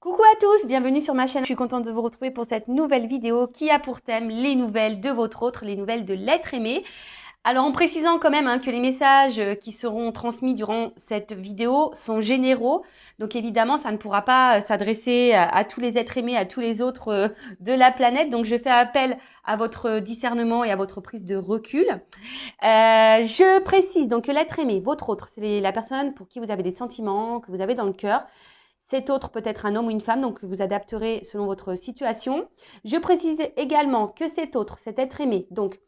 Coucou à tous, bienvenue sur ma chaîne. Je suis contente de vous retrouver pour cette nouvelle vidéo qui a pour thème les nouvelles de votre autre, les nouvelles de l'être aimé. Alors en précisant quand même que les messages qui seront transmis durant cette vidéo sont généraux. Donc évidemment, ça ne pourra pas s'adresser à tous les êtres aimés, à tous les autres de la planète. Donc je fais appel à votre discernement et à votre prise de recul. Je précise donc que l'être aimé, votre autre, c'est la personne pour qui vous avez des sentiments, que vous avez dans le cœur. Cet autre peut être un homme ou une femme, donc vous adapterez selon votre situation. Je précise également que cet autre, cet être aimé, donc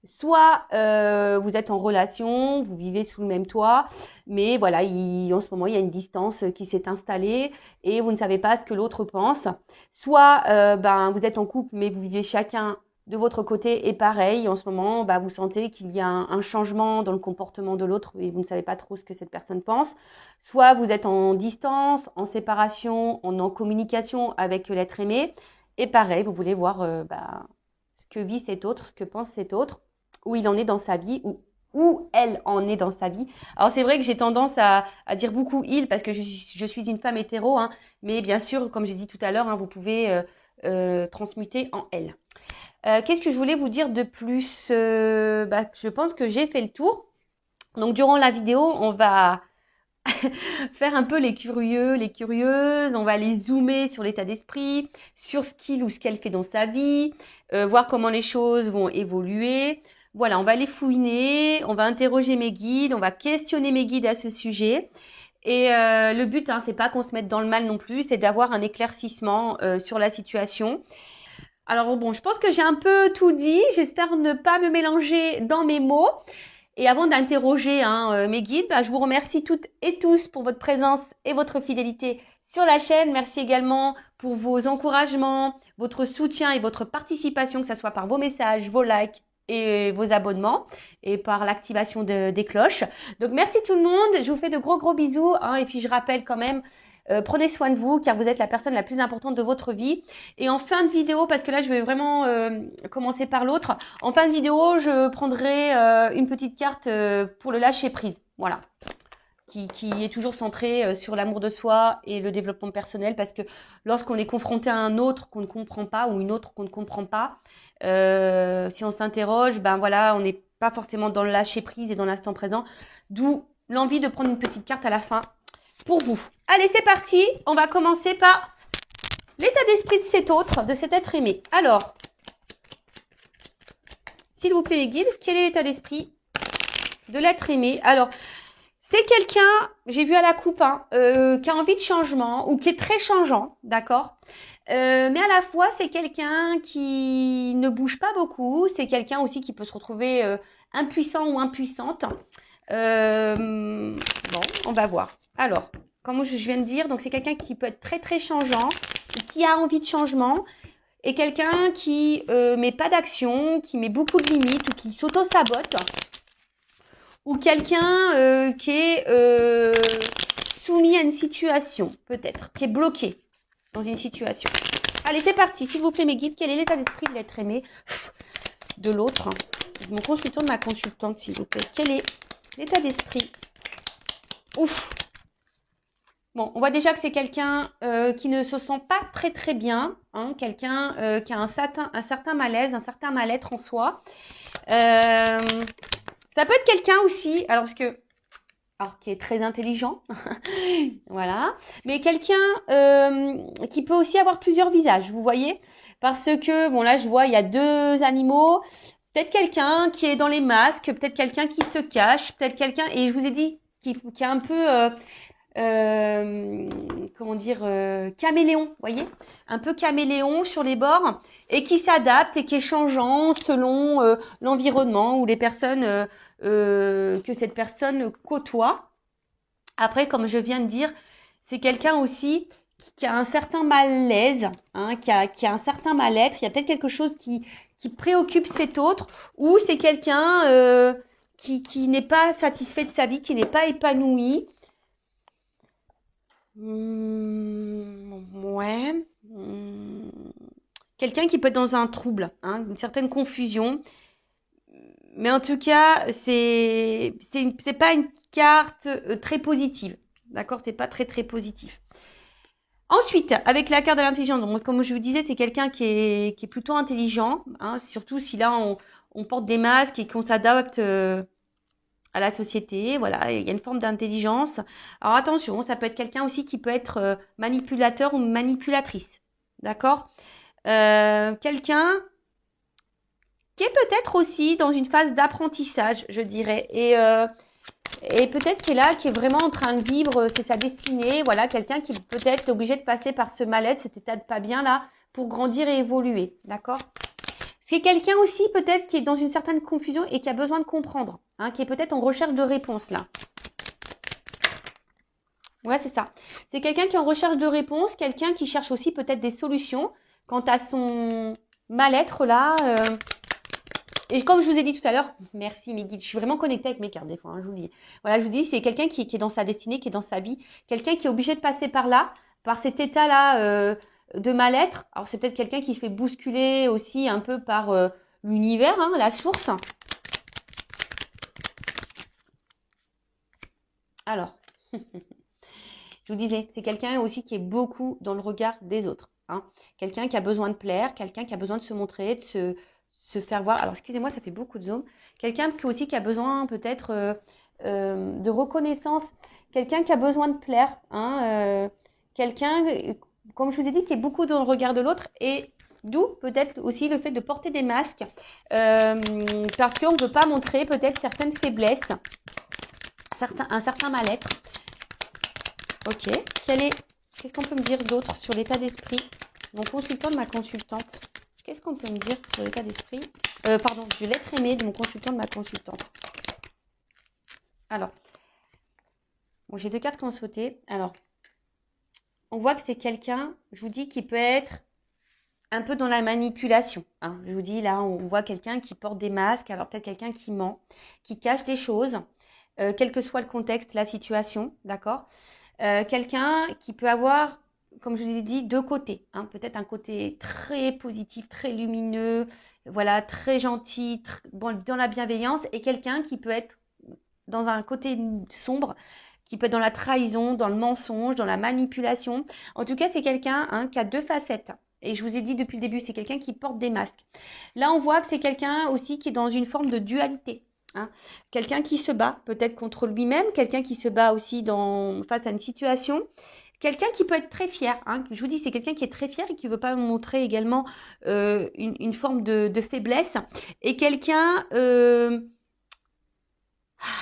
soit vous êtes en relation, vous vivez sous le même toit, mais voilà, en ce moment, il y a une distance qui s'est installée et vous ne savez pas ce que l'autre pense. Soit vous êtes en couple, mais vous vivez chacun de votre côté et pareil, en ce moment, vous sentez qu'il y a un changement dans le comportement de l'autre et vous ne savez pas trop ce que cette personne pense. Soit vous êtes en distance, en séparation, en communication avec l'être aimé et pareil, vous voulez voir ce que vit cet autre, ce que pense cet autre, où il en est dans sa vie, où elle en est dans sa vie. Alors c'est vrai que j'ai tendance à dire beaucoup il parce que je suis une femme hétéro, mais bien sûr, comme j'ai dit tout à l'heure, vous pouvez transmuter en elle. Qu'est-ce que je voulais vous dire de plus je pense que j'ai fait le tour. Donc durant la vidéo, on va faire un peu les curieux, les curieuses, on va aller zoomer sur l'état d'esprit, sur ce qu'il ou ce qu'elle fait dans sa vie, voir comment les choses vont évoluer. Voilà, on va aller fouiner, on va interroger mes guides, on va questionner mes guides à ce sujet. Et le but, c'est pas qu'on se mette dans le mal non plus, c'est d'avoir un éclaircissement sur la situation. Alors bon, je pense que j'ai un peu tout dit. J'espère ne pas me mélanger dans mes mots. Et avant d'interroger mes guides, je vous remercie toutes et tous pour votre présence et votre fidélité sur la chaîne. Merci également pour vos encouragements, votre soutien et votre participation, que ce soit par vos messages, vos likes et vos abonnements et par l'activation des cloches. Donc merci tout le monde. Je vous fais de gros bisous. Et puis je rappelle quand même, prenez soin de vous car vous êtes la personne la plus importante de votre vie. Et en fin de vidéo, parce que là je vais vraiment commencer par l'autre, en fin de vidéo je prendrai une petite carte pour le lâcher prise, voilà, qui est toujours centrée sur l'amour de soi et le développement personnel, parce que lorsqu'on est confronté à un autre qu'on ne comprend pas ou une autre qu'on ne comprend pas, si on s'interroge, on n'est pas forcément dans le lâcher prise et dans l'instant présent, d'où l'envie de prendre une petite carte à la fin pour vous. Allez, c'est parti, on va commencer par l'état d'esprit de cet autre, de cet être aimé. Alors, s'il vous plaît les guides, quel est l'état d'esprit de l'être aimé? Alors, c'est quelqu'un, j'ai vu à la coupe, qui a envie de changement ou qui est très changeant, d'accord, mais à la fois, c'est quelqu'un qui ne bouge pas beaucoup. C'est quelqu'un aussi qui peut se retrouver impuissant ou impuissante. Bon, on va voir. Alors, comme je viens de dire, donc c'est quelqu'un qui peut être très changeant, qui a envie de changement, et quelqu'un qui met pas d'action, qui met beaucoup de limites ou qui s'auto-sabote, ou quelqu'un qui est soumis à une situation, peut-être, qui est bloqué dans une situation. Allez, c'est parti. S'il vous plaît, mes guides, quel est l'état d'esprit de l'être aimé de l'autre, de mon consultant, de ma consultante, s'il vous plaît? Quel est l'état d'esprit? Ouf. Bon, on voit déjà que c'est quelqu'un qui ne se sent pas très bien, quelqu'un qui a un certain malaise, un certain mal-être en soi. Ça peut être quelqu'un aussi, alors qui est très intelligent, voilà, mais quelqu'un qui peut aussi avoir plusieurs visages, vous voyez, parce que, bon là je vois, il y a deux animaux, peut-être quelqu'un qui est dans les masques, peut-être quelqu'un qui se cache, peut-être quelqu'un, et je vous ai dit, qui est un peu, comment dire, caméléon, vous voyez, un peu caméléon sur les bords, et qui s'adapte et qui est changeant selon l'environnement ou les personnes que cette personne côtoie. Après, comme je viens de dire, c'est quelqu'un aussi qui a un certain malaise, qui a un certain mal-être. Il y a peut-être quelque chose qui préoccupe cet autre, ou c'est quelqu'un qui n'est pas satisfait de sa vie, qui n'est pas épanoui. Ouais. Quelqu'un qui peut être dans un trouble, une certaine confusion. Mais en tout cas, c'est pas une carte très positive. D'accord? C'est pas très positif. Ensuite, avec la carte de l'intelligence, donc comme je vous disais, c'est quelqu'un qui est plutôt intelligent, hein, surtout si là on porte des masques et qu'on s'adapte à la société. Voilà, il y a une forme d'intelligence. Alors attention, ça peut être quelqu'un aussi qui peut être manipulateur ou manipulatrice. D'accord? Quelqu'un qui est peut-être aussi dans une phase d'apprentissage, je dirais. Et peut-être qu'il est là, qui est vraiment en train de vivre, c'est sa destinée. Voilà, quelqu'un qui peut-être est obligé de passer par ce mal-être, cet état de pas bien là, pour grandir et évoluer. D'accord? C'est quelqu'un aussi peut-être qui est dans une certaine confusion et qui a besoin de comprendre, hein, qui est peut-être en recherche de réponse là. Ouais, c'est ça. C'est quelqu'un qui est en recherche de réponse, quelqu'un qui cherche aussi peut-être des solutions quant à son mal-être là. Et comme je vous ai dit tout à l'heure, merci mes guides, je suis vraiment connectée avec mes cartes des fois, hein, je vous le dis. Voilà, je vous dis, c'est quelqu'un qui est dans sa destinée, qui est dans sa vie, quelqu'un qui est obligé de passer par là, par cet état-là de mal-être. Alors c'est peut-être quelqu'un qui se fait bousculer aussi un peu par l'univers, hein, la source. Alors, je vous disais, c'est quelqu'un aussi qui est beaucoup dans le regard des autres. Hein. Quelqu'un qui a besoin de plaire, quelqu'un qui a besoin de se montrer, de se faire voir. Alors, excusez-moi, ça fait beaucoup de zoom. Quelqu'un qui aussi qui a besoin peut-être de reconnaissance. Quelqu'un qui a besoin de plaire. Hein, quelqu'un, comme je vous ai dit, qui est beaucoup dans le regard de l'autre. Et d'où peut-être aussi le fait de porter des masques. Parce qu'on ne veut pas montrer peut-être certaines faiblesses, un certain mal-être. Ok. Qu'est-ce qu'on peut me dire d'autre sur l'état d'esprit? Mon consultant de ma consultante. Qu'est-ce qu'on peut me dire sur l'état d'esprit? Pardon, de l'être aimé de mon consultant de ma consultante. Alors, bon, j'ai 2 cartes qui ont sauté. Alors, on voit que c'est quelqu'un, je vous dis, qui peut être un peu dans la manipulation. Hein. Je vous dis, là, on voit quelqu'un qui porte des masques. Alors, peut-être quelqu'un qui ment, qui cache des choses, quel que soit le contexte, la situation, d'accord? Quelqu'un qui peut avoir, comme je vous ai dit, 2 côtés. Hein. Peut-être un côté très positif, très lumineux, voilà, très gentil, bon, dans la bienveillance, et quelqu'un qui peut être dans un côté sombre, qui peut être dans la trahison, dans le mensonge, dans la manipulation. En tout cas, c'est quelqu'un hein, qui a 2 facettes. Et je vous ai dit depuis le début, c'est quelqu'un qui porte des masques. Là, on voit que c'est quelqu'un aussi qui est dans une forme de dualité. Hein. Quelqu'un qui se bat peut-être contre lui-même, quelqu'un qui se bat aussi face à une situation, quelqu'un qui peut être très fier. Hein. Je vous dis, c'est quelqu'un qui est très fier et qui ne veut pas montrer également une forme de faiblesse. Et quelqu'un,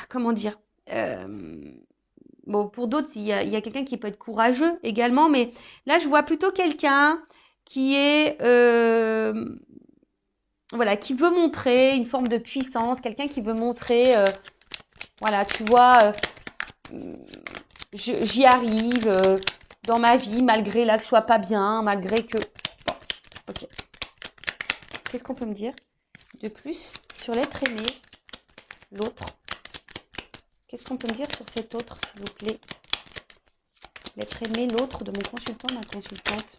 comment dire, bon, pour d'autres, il y a quelqu'un qui peut être courageux également, mais là, je vois plutôt quelqu'un qui est voilà, qui veut montrer une forme de puissance, quelqu'un qui veut montrer, voilà, tu vois, j'y arrive dans ma vie, malgré là que je sois pas bien, malgré que... Bon, ok. Qu'est-ce qu'on peut me dire de plus sur l'être aimé, l'autre? Qu'est-ce qu'on peut me dire sur cet autre, s'il vous plaît? L'être aimé, l'autre de mon consultant, ma consultante.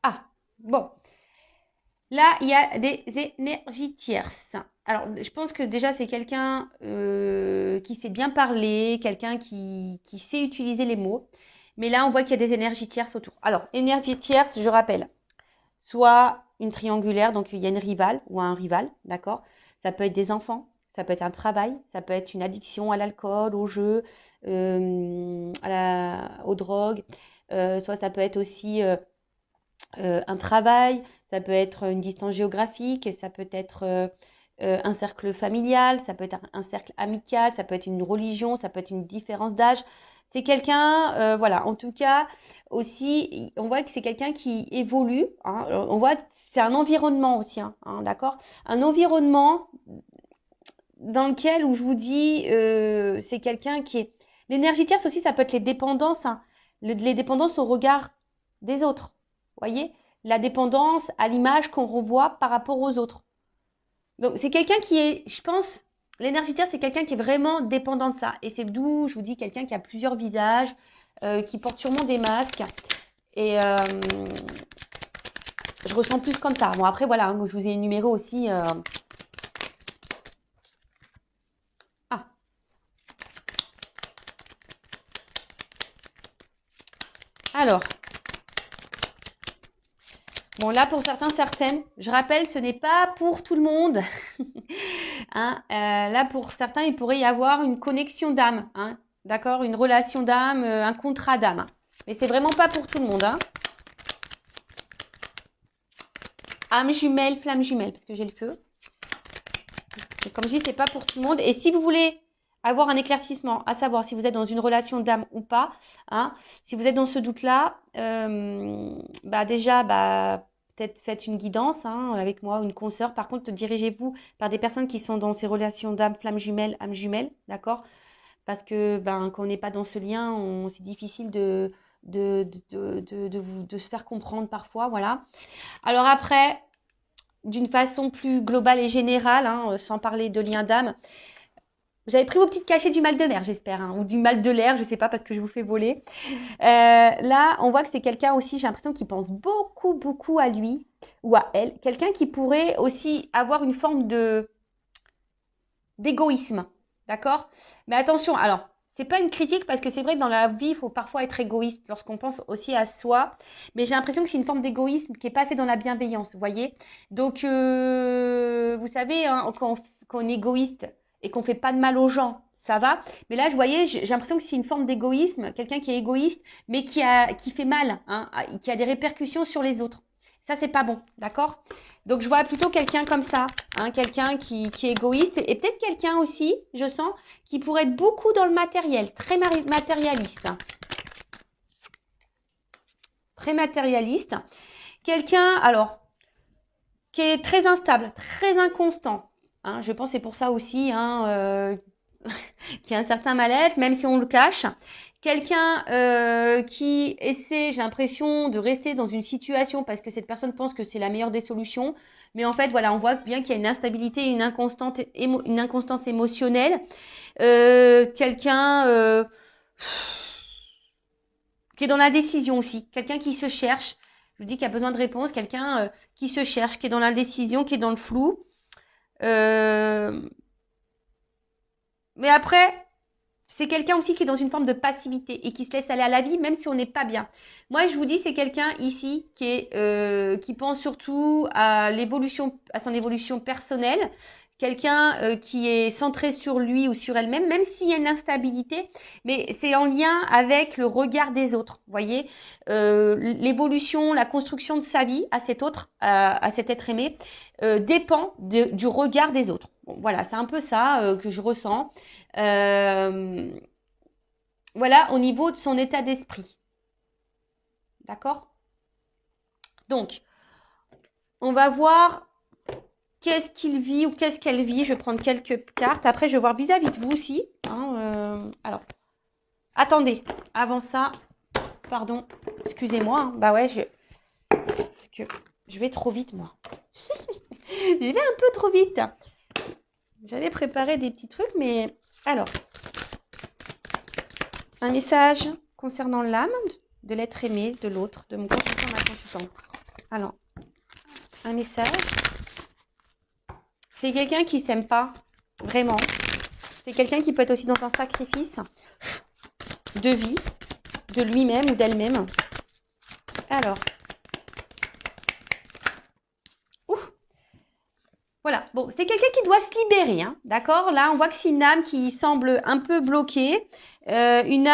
Ah, bon. Là, il y a des énergies tierces. Alors, je pense que déjà, c'est quelqu'un qui sait bien parler, quelqu'un qui sait utiliser les mots. Mais là, on voit qu'il y a des énergies tierces autour. Alors, énergie tierce, je rappelle, soit une triangulaire, donc il y a une rivale ou un rival, d'accord? Ça peut être des enfants, ça peut être un travail, ça peut être une addiction à l'alcool, au jeu, aux drogues. Soit ça peut être aussi un travail, ça peut être une distance géographique, ça peut être un cercle familial, ça peut être un cercle amical, ça peut être une religion, ça peut être une différence d'âge. C'est quelqu'un, voilà, en tout cas, aussi, on voit que c'est quelqu'un qui évolue. Hein, on voit que c'est un environnement aussi, hein, d'accord? Un environnement dans lequel, où je vous dis, c'est quelqu'un qui est... L'énergie tierce aussi, ça peut être les dépendances, hein, les dépendances au regard des autres. Voyez, la dépendance à l'image qu'on revoit par rapport aux autres. Donc, c'est quelqu'un qui est, je pense, l'énergie terre, c'est quelqu'un qui est vraiment dépendant de ça. Et c'est d'où je vous dis quelqu'un qui a plusieurs visages, qui porte sûrement des masques. Et je ressens plus comme ça. Bon, après, voilà, hein, je vous ai énuméré aussi. Ah. Alors, Bon, là, pour certains, certaines, je rappelle, ce n'est pas pour tout le monde. Hein, là, pour certains, il pourrait y avoir une connexion d'âme, hein, d'accord? Une relation d'âme, un contrat d'âme. Hein. Mais c'est vraiment pas pour tout le monde. Hein. Âme jumelle, flamme jumelle, parce que j'ai le feu. Et comme je dis, c'est pas pour tout le monde. Et si vous voulez avoir un éclaircissement, à savoir si vous êtes dans une relation d'âme ou pas, hein, si vous êtes dans ce doute-là, déjà, peut-être faites une guidance hein, avec moi ou une consoeur. Par contre, dirigez-vous par des personnes qui sont dans ces relations d'âme, flamme jumelle, âme jumelle, d'accord? Parce que quand on n'est pas dans ce lien, c'est difficile de se faire comprendre parfois, voilà. Alors après, d'une façon plus globale et générale, hein, sans parler de lien d'âme, vous avez pris vos petites cachets du mal de mer, j'espère, hein, ou du mal de l'air, je sais pas, parce que je vous fais voler. Là, on voit que c'est quelqu'un aussi, j'ai l'impression, qui pense beaucoup, beaucoup à lui ou à elle. Quelqu'un qui pourrait aussi avoir une forme d'égoïsme, d'accord? Mais attention, alors, c'est pas une critique parce que c'est vrai que dans la vie, il faut parfois être égoïste lorsqu'on pense aussi à soi. Mais j'ai l'impression que c'est une forme d'égoïsme qui n'est pas fait dans la bienveillance, vous voyez? Donc, vous savez, hein, quand on est égoïste et qu'on fait pas de mal aux gens, ça va. Mais là, je voyais, j'ai l'impression que c'est une forme d'égoïsme, quelqu'un qui est égoïste, mais qui fait mal, hein, qui a des répercussions sur les autres. Ça, c'est pas bon, d'accord? Donc, je vois plutôt quelqu'un comme ça, hein, quelqu'un qui est égoïste et peut-être quelqu'un aussi, je sens, qui pourrait être beaucoup dans le matériel, très matérialiste. Très matérialiste. Quelqu'un, alors, qui est très instable, très inconstant. Hein, je pense que c'est pour ça aussi hein, qu'il y a un certain mal-être, même si on le cache. Quelqu'un qui essaie, j'ai l'impression, de rester dans une situation parce que cette personne pense que c'est la meilleure des solutions. Mais en fait, voilà, on voit bien qu'il y a une instabilité, une inconstance émotionnelle. Quelqu'un qui est dans la décision aussi. Quelqu'un qui se cherche. Je vous dis qu'il y a besoin de réponse. Quelqu'un qui se cherche, qui est dans l'indécision, qui est dans le flou. Mais après, c'est quelqu'un aussi qui est dans une forme de passivité et qui se laisse aller à la vie même si on n'est pas bien. Moi, je vous dis, c'est quelqu'un ici qui pense surtout à son évolution personnelle. Quelqu'un qui est centré sur lui ou sur elle-même, même s'il y a une instabilité, mais c'est en lien avec le regard des autres. Vous voyez, l'évolution, la construction de sa vie à cet autre, à cet être aimé, dépend du regard des autres. Bon, voilà, c'est un peu ça que je ressens. Voilà, au niveau de son état d'esprit. D'accord? Donc, on va voir qu'est-ce qu'il vit ou qu'est-ce qu'elle vit. Je vais prendre quelques cartes. Après, je vais voir vis-à-vis de vous aussi. Hein, alors, attendez. Avant ça, pardon, excusez-moi. Hein, bah ouais, parce que je vais trop vite, moi. Je vais un peu trop vite. J'avais préparé des petits trucs, mais... Alors, un message concernant l'âme de l'être aimé, de l'autre, de mon consultant, ma consultante. Alors, un message. C'est quelqu'un qui s'aime pas, vraiment. C'est quelqu'un qui peut être aussi dans un sacrifice de vie, de lui-même ou d'elle-même. Alors, voilà, bon, c'est quelqu'un qui doit se libérer, hein, d'accord? Là, on voit que c'est une âme qui semble un peu bloquée, une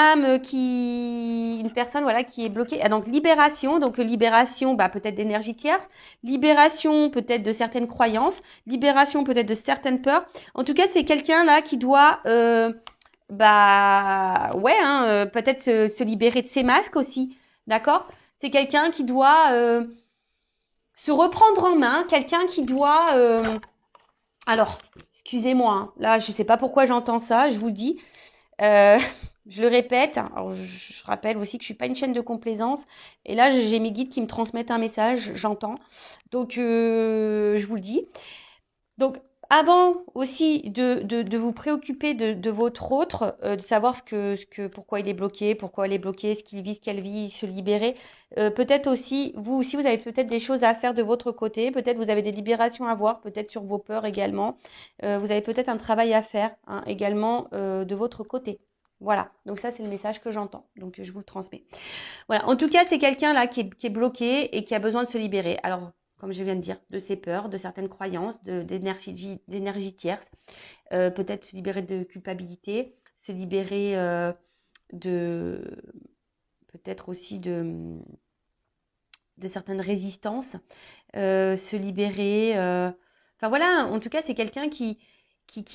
personne, voilà, qui est bloquée. Ah, donc, libération, peut-être d'énergie tierce, libération, peut-être de certaines croyances, libération, peut-être de certaines peurs. En tout cas, c'est quelqu'un là qui doit, peut-être se libérer de ses masques aussi, d'accord? C'est quelqu'un qui doit se reprendre en main, quelqu'un qui doit... Alors, excusez-moi, hein, là, je ne sais pas pourquoi j'entends ça, je vous le dis. Je le répète, alors je rappelle aussi que je ne suis pas une chaîne de complaisance. Et là, j'ai mes guides qui me transmettent un message, j'entends. Donc, je vous le dis. Donc, avant aussi de vous préoccuper de votre autre, de savoir pourquoi il est bloqué, pourquoi elle est bloquée, ce qu'il vit, ce qu'elle vit, se libérer. Peut-être aussi, vous aussi, vous avez peut-être des choses à faire de votre côté. Peut-être vous avez des libérations à voir, peut-être sur vos peurs également. Vous avez peut-être un travail à faire hein, également de votre côté. Voilà, donc ça c'est le message que j'entends, donc je vous le transmets. Voilà, en tout cas c'est quelqu'un là qui est bloqué et qui a besoin de se libérer. Alors, comme je viens de dire, de ses peurs, de certaines croyances, d'énergie tierce, peut-être se libérer de culpabilité, se libérer de peut-être aussi de certaines résistances, se libérer. Enfin voilà, en tout cas, c'est quelqu'un qui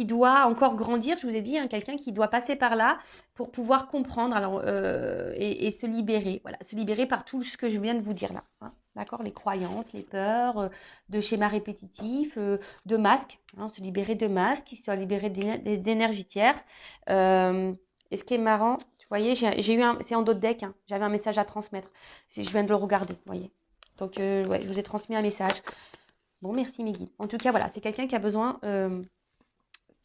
doit encore grandir, je vous ai dit, hein, quelqu'un qui doit passer par là pour pouvoir comprendre alors, et se libérer. Voilà, se libérer par tout ce que je viens de vous dire là. Hein, d'accord, les croyances, les peurs, de schémas répétitifs, de masques, hein, se libérer de masques, se libérer d'énergie tierce. Et ce qui est marrant, vous voyez, j'ai eu c'est en d'autres decks, hein, j'avais un message à transmettre. Je viens de le regarder, vous voyez. Donc, ouais, je vous ai transmis un message. Bon, merci mes guides. En tout cas, voilà, c'est quelqu'un qui a besoin de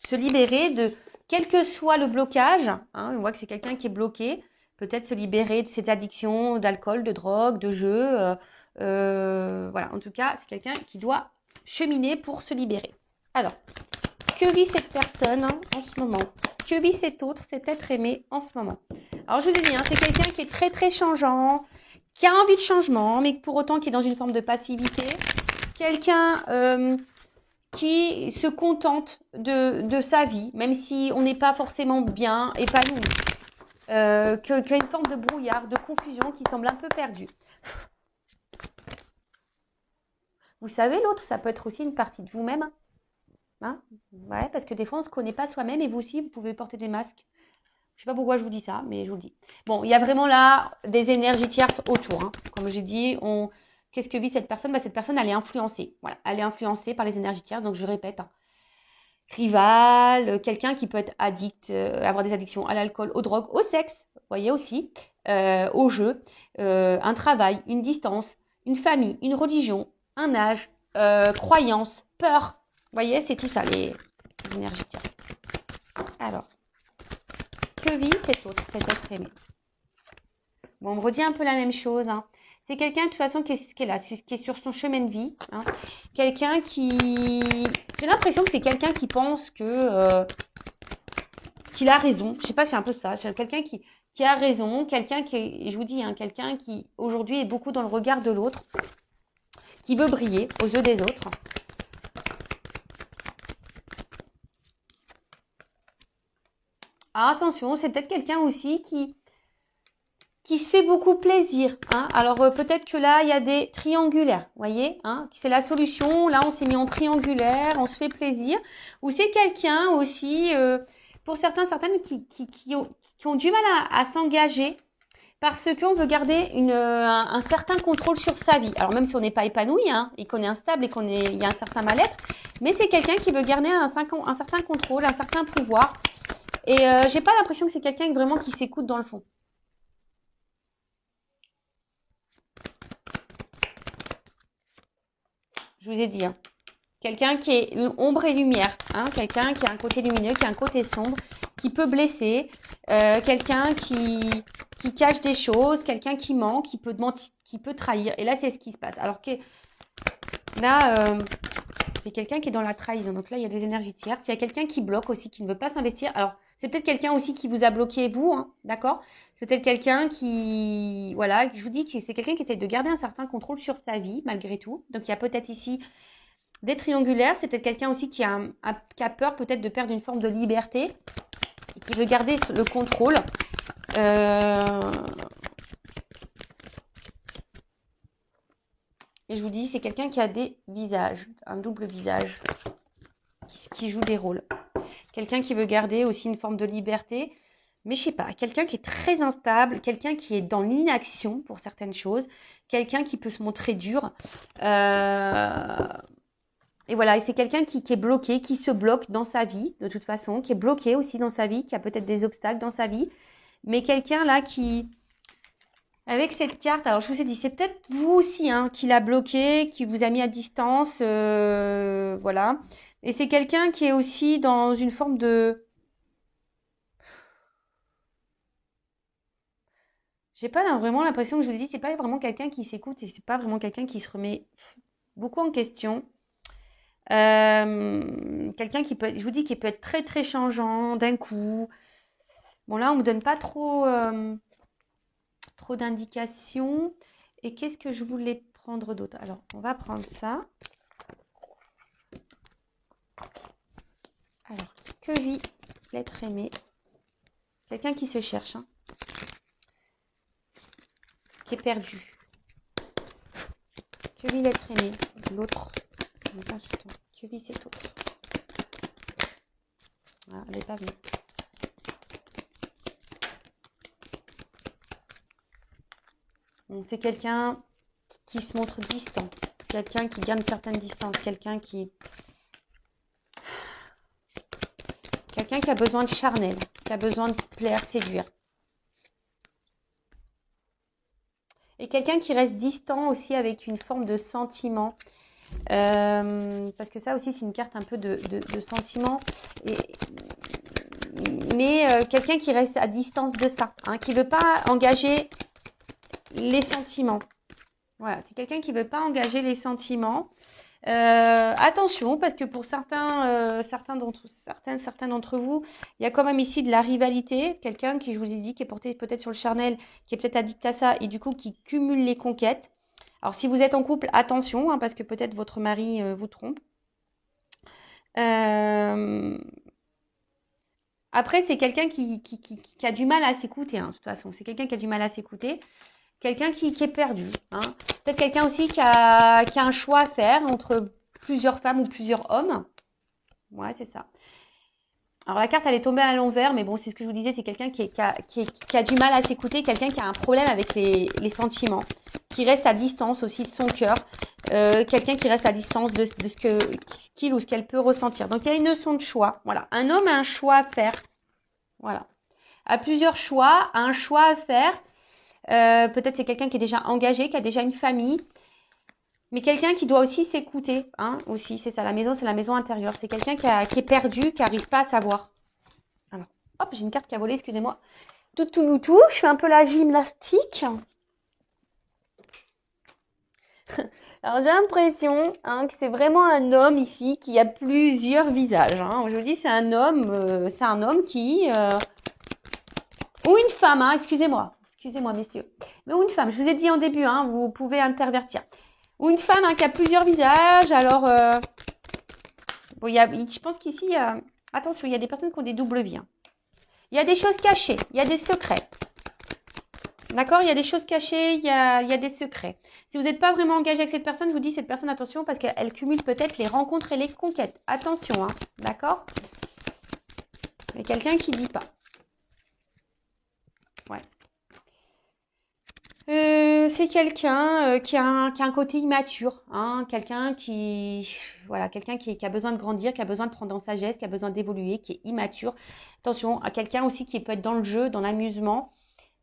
se libérer de, quel que soit le blocage, hein, on voit que c'est quelqu'un qui est bloqué, peut-être se libérer de ses addictions d'alcool, de drogue, de jeu. Voilà, en tout cas, c'est quelqu'un qui doit cheminer pour se libérer. Alors, que vit cette personne hein, en ce moment? Que vit cet autre, cet être aimé en ce moment? Alors, je vous ai dit, hein, c'est quelqu'un qui est très, très changeant, qui a envie de changement, mais pour autant qui est dans une forme de passivité. Quelqu'un qui se contente de sa vie, même si on n'est pas forcément bien épanoui. Qui a une forme de brouillard, de confusion, qui semble un peu perdu. Vous savez, l'autre, ça peut être aussi une partie de vous-même. Hein, ouais, parce que des fois, on ne se connaît pas soi-même et vous aussi, vous pouvez porter des masques. Je ne sais pas pourquoi je vous dis ça, mais je vous le dis. Bon, il y a vraiment là des énergies tierces autour. Hein. Comme j'ai dit, qu'est-ce que vit cette personne? Cette personne, elle est influencée. Voilà, elle est influencée par les énergies tierces. Donc, je répète, hein. Rival, quelqu'un qui peut être addict, avoir des addictions à l'alcool, aux drogues, au sexe, vous voyez aussi, au jeu, un travail, une distance, une famille, une religion, un âge, croyance, peur. Vous voyez, c'est tout ça, les énergies tierces. Alors, que vit cet autre, cet être aimé? Bon, on me redit un peu la même chose. Hein. C'est quelqu'un, de toute façon, qui est là, qui est sur son chemin de vie. Hein. Quelqu'un qui... J'ai l'impression que c'est quelqu'un qui pense que... qu'il a raison. Je sais pas, c'est un peu ça. C'est quelqu'un qui a raison. Quelqu'un qui... Je vous dis, hein, quelqu'un qui, aujourd'hui, est beaucoup dans le regard de l'autre. Qui veut briller aux yeux des autres. Alors, attention, c'est peut-être quelqu'un aussi qui se fait beaucoup plaisir. Hein. Alors, peut-être que là, il y a des triangulaires, vous voyez hein. C'est la solution. Là, on s'est mis en triangulaire, on se fait plaisir. Ou c'est quelqu'un aussi, pour certaines, qui ont du mal à s'engager parce qu'on veut garder un certain contrôle sur sa vie. Alors, même si on n'est pas épanoui hein, et qu'on est instable et il y a un certain mal-être, mais c'est quelqu'un qui veut garder un certain contrôle, un certain pouvoir. Et j'ai pas l'impression que c'est quelqu'un vraiment qui s'écoute dans le fond. Je vous ai dit, hein. Quelqu'un qui est ombre et lumière, hein. Quelqu'un qui a un côté lumineux, qui a un côté sombre, qui peut blesser, quelqu'un qui cache des choses, quelqu'un qui ment, qui peut mentir, qui peut trahir. Et là, c'est ce qui se passe. Alors que là, c'est quelqu'un qui est dans la trahison. Donc là, il y a des énergies tierces. Il y a quelqu'un qui bloque aussi, qui ne veut pas s'investir. Alors, c'est peut-être quelqu'un aussi qui vous a bloqué, vous, hein, d'accord? C'est peut-être quelqu'un qui, voilà, je vous dis que c'est quelqu'un qui essaie de garder un certain contrôle sur sa vie, malgré tout. Donc, il y a peut-être ici des triangulaires. C'est peut-être quelqu'un aussi qui a peur peut-être de perdre une forme de liberté et qui veut garder le contrôle. Et je vous dis, c'est quelqu'un qui a des visages, un double visage, qui joue des rôles. Quelqu'un qui veut garder aussi une forme de liberté, mais je sais pas, quelqu'un qui est très instable, quelqu'un qui est dans l'inaction pour certaines choses, quelqu'un qui peut se montrer dur. Et voilà, et c'est quelqu'un qui est bloqué, qui se bloque dans sa vie, de toute façon, qui est bloqué aussi dans sa vie, qui a peut-être des obstacles dans sa vie, mais quelqu'un là qui... Avec cette carte, alors je vous ai dit, c'est peut-être vous aussi hein, qui l'a bloqué, qui vous a mis à distance, voilà. Et c'est quelqu'un qui est aussi dans une forme de... J'ai pas vraiment l'impression que je vous ai dit, c'est pas vraiment quelqu'un qui s'écoute et c'est pas vraiment quelqu'un qui se remet beaucoup en question. Quelqu'un qui peut être, je vous dis, qui peut être très très changeant d'un coup. Bon, là, on ne me donne pas trop, trop d'indications. Et qu'est-ce que je voulais prendre d'autre? Alors, on va prendre ça. Alors, que vit l'être aimé? Quelqu'un qui se cherche, hein, qui est perdu. Que vit l'être aimé? L'autre, le consultant. Que vit cet autre? Ah, elle n'est pas venue. Bon, c'est quelqu'un qui se montre distant, quelqu'un qui garde une certaine distance, quelqu'un qui a besoin de charnel, qui a besoin de plaire, séduire. Et quelqu'un qui reste distant aussi avec une forme de sentiment. Parce que ça aussi, c'est une carte un peu de sentiment. Mais quelqu'un qui reste à distance de ça, hein, qui ne veut pas engager les sentiments. Voilà, c'est quelqu'un qui ne veut pas engager les sentiments. Attention, parce que pour certains d'entre vous, il y a quand même ici de la rivalité. Quelqu'un qui, je vous ai dit, qui est porté peut-être sur le charnel, qui est peut-être addict à ça et du coup qui cumule les conquêtes. Alors, si vous êtes en couple, attention, hein, parce que peut-être votre mari vous trompe. Après, c'est quelqu'un qui a du mal à s'écouter, hein, de toute façon. C'est quelqu'un qui a du mal à s'écouter. Quelqu'un qui est perdu. Hein. Peut-être quelqu'un aussi qui a un choix à faire entre plusieurs femmes ou plusieurs hommes. Ouais, c'est ça. Alors, la carte, elle est tombée à l'envers, mais bon, c'est ce que je vous disais, c'est quelqu'un qui a du mal à s'écouter, quelqu'un qui a un problème avec les sentiments, qui reste à distance aussi de son cœur, quelqu'un qui reste à distance de ce qu'il ou ce qu'elle peut ressentir. Donc, il y a une notion de choix. Voilà. Un homme a un choix à faire. Voilà. A plusieurs choix, a un choix à faire. Peut-être c'est quelqu'un qui est déjà engagé, qui a déjà une famille, mais quelqu'un qui doit aussi s'écouter, hein, aussi, c'est ça, la maison, c'est la maison intérieure. C'est quelqu'un qui est perdu, qui n'arrive pas à savoir. Alors, hop, j'ai une carte qui a volé, excusez-moi. Tout, je fais un peu la gymnastique. Alors, j'ai l'impression hein, que c'est vraiment un homme ici qui a plusieurs visages. Hein. Je vous dis, c'est un homme qui... ou une femme, hein, excusez-moi, messieurs. Mais ou une femme, je vous ai dit en début, hein, vous pouvez intervertir. Ou une femme hein, qui a plusieurs visages. Alors, bon, je pense qu'ici, attention, il y a des personnes qui ont des doubles vies. Hein. Il y a des choses cachées, il y a des secrets. D'accord? Il y a des choses cachées, il y a des secrets. Si vous n'êtes pas vraiment engagé avec cette personne, je vous dis, cette personne, attention, parce qu'elle cumule peut-être les rencontres et les conquêtes. Attention, hein, d'accord? Mais quelqu'un qui ne dit pas. Ouais. C'est quelqu'un qui a un côté immature, hein, quelqu'un qui a besoin de grandir, qui a besoin de prendre en sagesse, qui a besoin d'évoluer, qui est immature. Attention, à quelqu'un aussi qui peut être dans le jeu, dans l'amusement,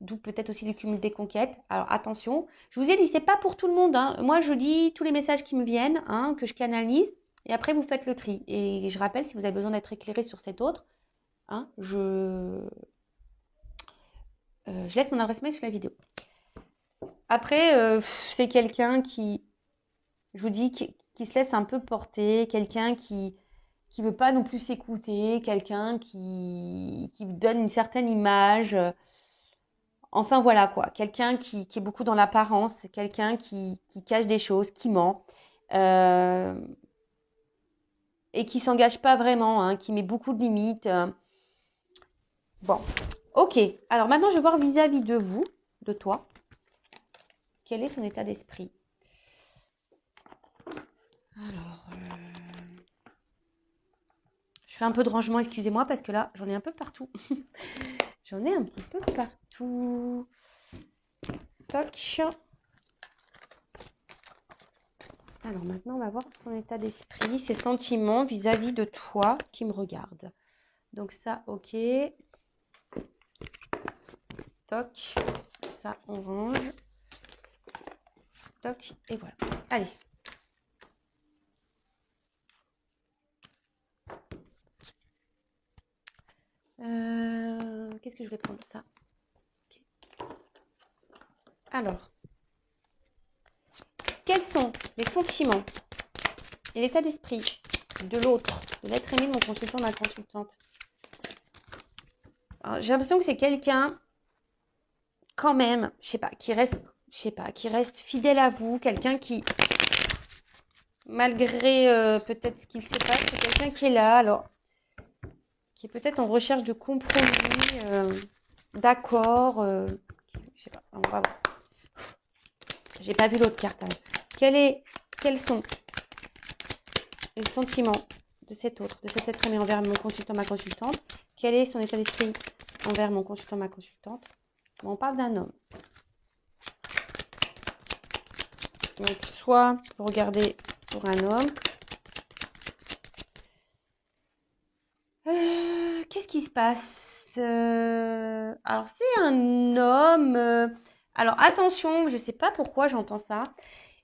d'où peut-être aussi le cumul des conquêtes. Alors attention, je vous ai dit, c'est pas pour tout le monde. Hein. Moi, je dis tous les messages qui me viennent, hein, que je canalise, et après vous faites le tri. Et je rappelle, si vous avez besoin d'être éclairé sur cet autre, hein, je laisse mon adresse mail sous la vidéo. Après, c'est quelqu'un qui, je vous dis, qui se laisse un peu porter, quelqu'un qui veut pas non plus s'écouter, quelqu'un qui donne une certaine image. Enfin voilà quoi, quelqu'un qui est beaucoup dans l'apparence, quelqu'un qui cache des choses, qui ment et qui s'engage pas vraiment, hein, qui met beaucoup de limites. Bon, ok. Alors maintenant, je vais voir vis-à-vis de vous, de toi. Quel est son état d'esprit? Alors, je fais un peu de rangement, excusez-moi, parce que là, j'en ai un peu partout. J'en ai un petit peu partout. Toc. Alors maintenant, on va voir son état d'esprit, ses sentiments vis-à-vis de toi qui me regarde. Donc ça, ok. Toc. Ça, on range. Toc. Et voilà. Allez. Qu'est-ce que je vais prendre? Ça. Okay. Alors. Quels sont les sentiments et l'état d'esprit de l'autre, de l'être aimé de mon consultant, ma consultante? J'ai l'impression que c'est quelqu'un, quand même, je sais pas, qui reste fidèle à vous, quelqu'un qui, malgré peut-être ce qu'il se passe, c'est quelqu'un qui est là, alors, qui est peut-être en recherche de compromis, d'accord, je sais pas, on va voir. J'ai pas vu l'autre carte. Alors. Quels sont les sentiments de cet autre, de cet être aimé envers mon consultant, ma consultante? Quel est son état d'esprit envers mon consultant, ma consultante? Bon, on parle d'un homme. Donc, soit vous regardez pour un homme. Qu'est-ce qui se passe? Alors, c'est un homme. Alors, attention, je ne sais pas pourquoi j'entends ça.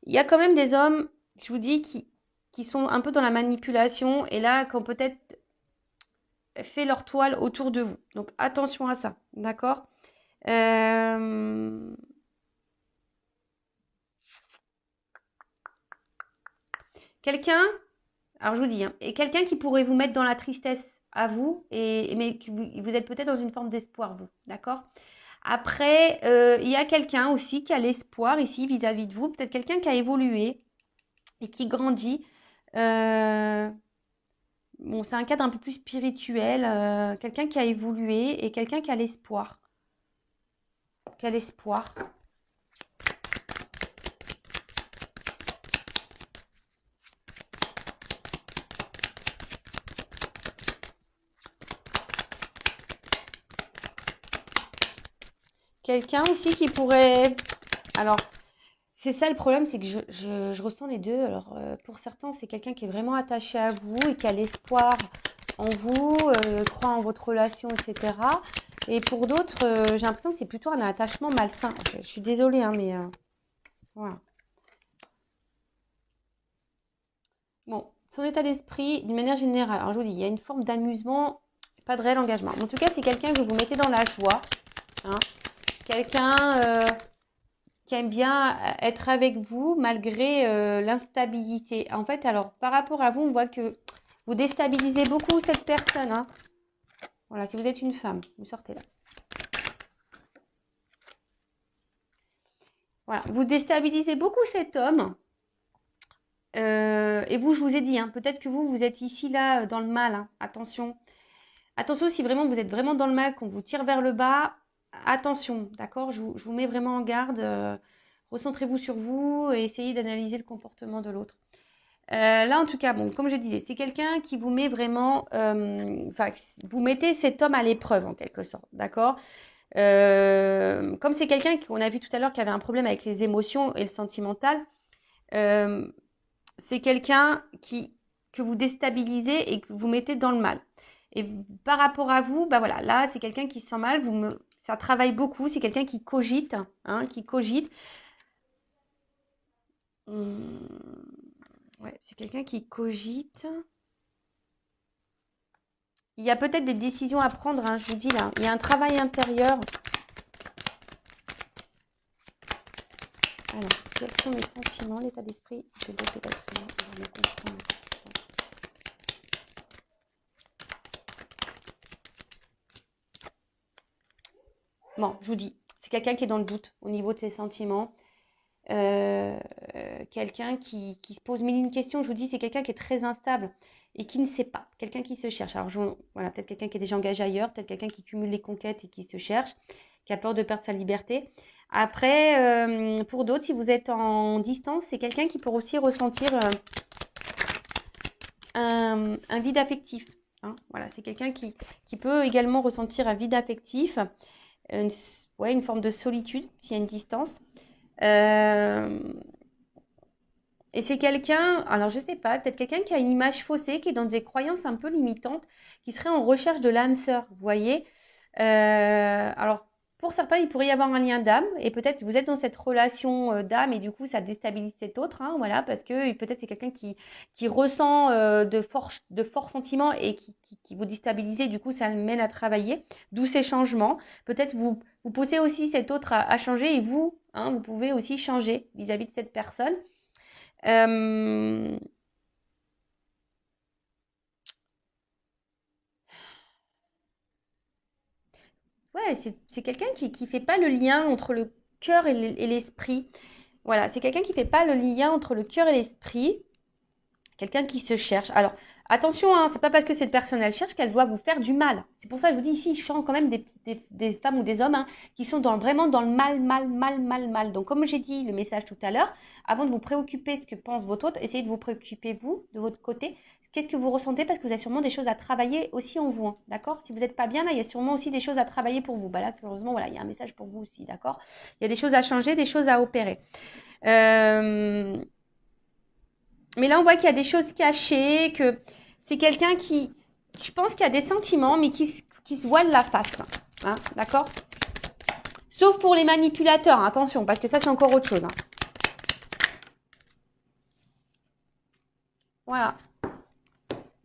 Il y a quand même des hommes, je vous dis, qui sont un peu dans la manipulation et là, qui ont peut-être fait leur toile autour de vous. Donc, attention à ça, d'accord? Quelqu'un, alors je vous dis, hein, et quelqu'un qui pourrait vous mettre dans la tristesse à vous, mais que vous êtes peut-être dans une forme d'espoir, vous, d'accord? Après, il y a quelqu'un aussi qui a l'espoir ici vis-à-vis de vous, peut-être quelqu'un qui a évolué et qui grandit. Bon, c'est un cadre un peu plus spirituel, quelqu'un qui a évolué et quelqu'un qui a l'espoir. Qui a l'espoir. Quelqu'un aussi qui pourrait... Alors, c'est ça le problème, c'est que je ressens les deux. Alors, pour certains, c'est quelqu'un qui est vraiment attaché à vous et qui a l'espoir en vous, croit en votre relation, etc. Et pour d'autres, j'ai l'impression que c'est plutôt un attachement malsain. Je suis désolée, hein, mais voilà. Bon, son état d'esprit, d'une manière générale, alors je vous dis, il y a une forme d'amusement, pas de réel engagement. En tout cas, c'est quelqu'un que vous mettez dans la joie. Hein. Quelqu'un qui aime bien être avec vous malgré l'instabilité. En fait, alors, par rapport à vous, on voit que vous déstabilisez beaucoup cette personne. Hein. Voilà, si vous êtes une femme, vous sortez là. Voilà, vous déstabilisez beaucoup cet homme. Et vous, je vous ai dit, hein, peut-être que vous êtes ici, là, dans le mal. Hein. Attention. Attention, si vraiment vous êtes vraiment dans le mal, qu'on vous tire vers le bas, attention, d'accord? Je vous mets vraiment en garde. Recentrez-vous sur vous et essayez d'analyser le comportement de l'autre. Là, en tout cas, bon, comme je disais, c'est quelqu'un qui vous met vraiment, enfin, vous mettez cet homme à l'épreuve en quelque sorte, d'accord? Comme c'est quelqu'un qu'on a vu tout à l'heure qui avait un problème avec les émotions et le sentimental, c'est quelqu'un que vous déstabilisez et que vous mettez dans le mal. Et par rapport à vous, bah voilà, là, c'est quelqu'un qui se sent mal, ça travaille beaucoup, c'est quelqu'un qui cogite, hein, qui cogite. Ouais, c'est quelqu'un qui cogite. Il y a peut-être des décisions à prendre, hein, je vous dis là. Il y a un travail intérieur. Alors, quels sont les sentiments, l'état d'esprit de l'autre être humain envers mon conjoint? Bon, je vous dis, c'est quelqu'un qui est dans le doute au niveau de ses sentiments. Quelqu'un qui se pose mille et une questions. Je vous dis, c'est quelqu'un qui est très instable et qui ne sait pas. Quelqu'un qui se cherche. Alors, voilà, peut-être quelqu'un qui est déjà engagé ailleurs, peut-être quelqu'un qui cumule les conquêtes et qui se cherche, qui a peur de perdre sa liberté. Après, pour d'autres, si vous êtes en distance, c'est quelqu'un qui peut aussi ressentir un vide affectif. Hein. Voilà, c'est quelqu'un qui peut également ressentir un vide affectif, une forme de solitude s'il y a une distance. Et c'est quelqu'un, alors je sais pas, peut-être quelqu'un qui a une image faussée, qui est dans des croyances un peu limitantes, qui serait en recherche de l'âme sœur, vous voyez. Alors, pour certains, il pourrait y avoir un lien d'âme, et peut-être vous êtes dans cette relation d'âme, et du coup, ça déstabilise cet autre, hein, voilà, parce que peut-être c'est quelqu'un qui ressent de forts sentiments et qui vous déstabilise, et du coup, ça le mène à travailler, d'où ces changements. Peut-être vous poussez aussi cet autre à changer, et vous, hein, vous pouvez aussi changer vis-à-vis de cette personne. Euh, Ouais, c'est quelqu'un qui fait pas le lien entre le cœur et l'esprit. Voilà, c'est quelqu'un qui fait pas le lien entre le cœur et l'esprit. Quelqu'un qui se cherche. Alors, attention, hein, c'est pas parce que cette personne elle cherche qu'elle doit vous faire du mal. C'est pour ça que je vous dis ici, je sens quand même des femmes ou des hommes hein, qui sont vraiment dans le mal, mal, mal, mal, mal. Donc, comme j'ai dit le message tout à l'heure, avant de vous préoccuper ce que pense votre autre, essayez de vous préoccuper vous, de votre côté. Qu'est-ce que vous ressentez? Parce que vous avez sûrement des choses à travailler aussi en vous, hein, d'accord? Si vous n'êtes pas bien, là, il y a sûrement aussi des choses à travailler pour vous. Bah là, heureusement, voilà, il y a un message pour vous aussi, d'accord? Il y a des choses à changer, des choses à opérer. Mais là, on voit qu'il y a des choses cachées, que c'est quelqu'un qui, je pense qu'il y a des sentiments, mais qui se voile la face. Hein, d'accord? Sauf pour les manipulateurs, hein, attention, parce que ça, c'est encore autre chose. Hein. Voilà.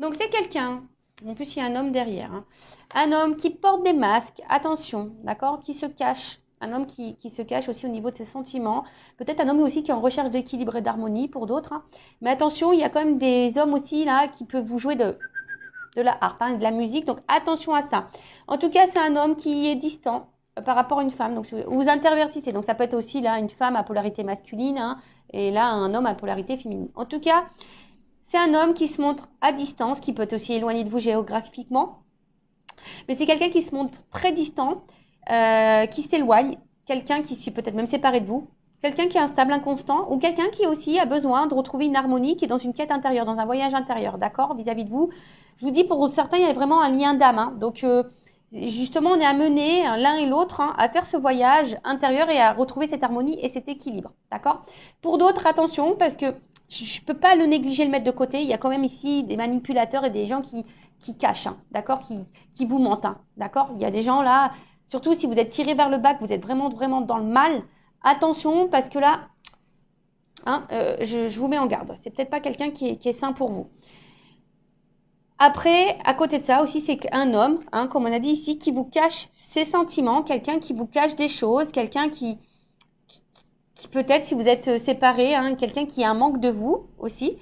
Donc, c'est quelqu'un. En plus, il y a un homme derrière. Hein. Un homme qui porte des masques, attention, d'accord? Qui se cache. Un homme qui se cache aussi au niveau de ses sentiments. Peut-être un homme aussi qui est en recherche d'équilibre et d'harmonie pour d'autres. Hein. Mais attention, il y a quand même des hommes aussi là qui peuvent vous jouer de la harpe, hein, de la musique. Donc attention à ça. En tout cas, c'est un homme qui est distant par rapport à une femme. Donc vous intervertissez. Donc ça peut être aussi là une femme à polarité masculine hein, et là un homme à polarité féminine. En tout cas, c'est un homme qui se montre à distance, qui peut être aussi éloigné de vous géographiquement. Mais c'est quelqu'un qui se montre très distant, qui s'éloigne, quelqu'un qui s'est peut-être même séparé de vous, quelqu'un qui est instable, inconstant, ou quelqu'un qui aussi a besoin de retrouver une harmonie, qui est dans une quête intérieure, dans un voyage intérieur, d'accord, vis-à-vis de vous. Je vous dis, pour certains, il y a vraiment un lien d'âme. Hein. Donc, justement, on est amené l'un et l'autre hein, à faire ce voyage intérieur et à retrouver cette harmonie et cet équilibre, d'accord. Pour d'autres, attention, parce que je ne peux pas le négliger, le mettre de côté. Il y a quand même ici des manipulateurs et des gens qui cachent, hein, d'accord, qui vous mentent, hein, d'accord. Il y a des gens là, surtout si vous êtes tiré vers le bas, que vous êtes vraiment, vraiment dans le mal, attention parce que là, hein, je vous mets en garde. C'est peut-être pas quelqu'un qui est sain pour vous. Après, à côté de ça aussi, c'est un homme, hein, comme on a dit ici, qui vous cache ses sentiments, quelqu'un qui vous cache des choses, quelqu'un qui peut-être, si vous êtes séparés, hein, quelqu'un qui a un manque de vous aussi.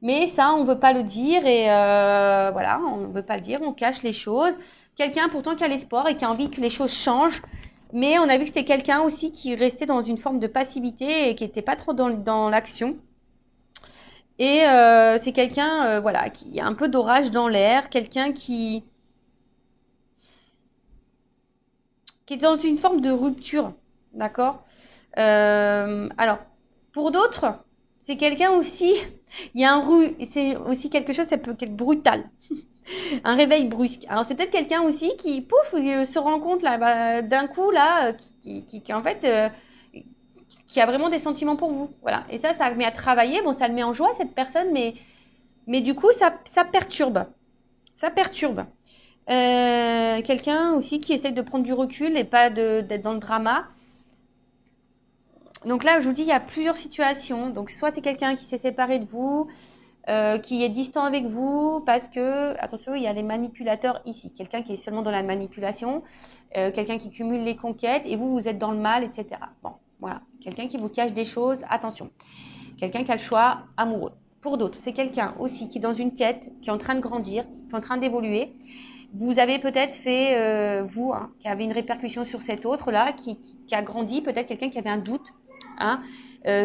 Mais ça, on ne veut pas le dire et voilà, on ne veut pas le dire, on cache les choses. Quelqu'un pourtant qui a l'espoir et qui a envie que les choses changent. Mais on a vu que c'était quelqu'un aussi qui restait dans une forme de passivité et qui n'était pas trop dans l'action. Et c'est quelqu'un voilà, qui a un peu d'orage dans l'air, quelqu'un qui est dans une forme de rupture. D'accord alors, pour d'autres, c'est quelqu'un aussi, il y a c'est aussi quelque chose, ça peut être brutal. Un réveil brusque. Alors, c'est peut-être quelqu'un aussi qui, pouf, se rend compte là, d'un coup, là, qui en fait, qui a vraiment des sentiments pour vous. Voilà. Et ça le met à travailler. Bon, ça le met en joie, cette personne, mais du coup, ça perturbe. Ça perturbe. Quelqu'un aussi qui essaye de prendre du recul et pas d'être dans le drama. Donc là, je vous dis, il y a plusieurs situations. Donc, soit c'est quelqu'un qui s'est séparé de vous, qui est distant avec vous, parce que, attention, il y a les manipulateurs ici. Quelqu'un qui est seulement dans la manipulation, quelqu'un qui cumule les conquêtes, et vous êtes dans le mal, etc. Bon, voilà. Quelqu'un qui vous cache des choses, attention. Quelqu'un qui a le choix amoureux. Pour d'autres, c'est quelqu'un aussi qui est dans une quête, qui est en train de grandir, qui est en train d'évoluer. Vous avez peut-être fait, vous, hein, qui avez une répercussion sur cet autre-là, qui a grandi, peut-être quelqu'un qui avait un doute, hein,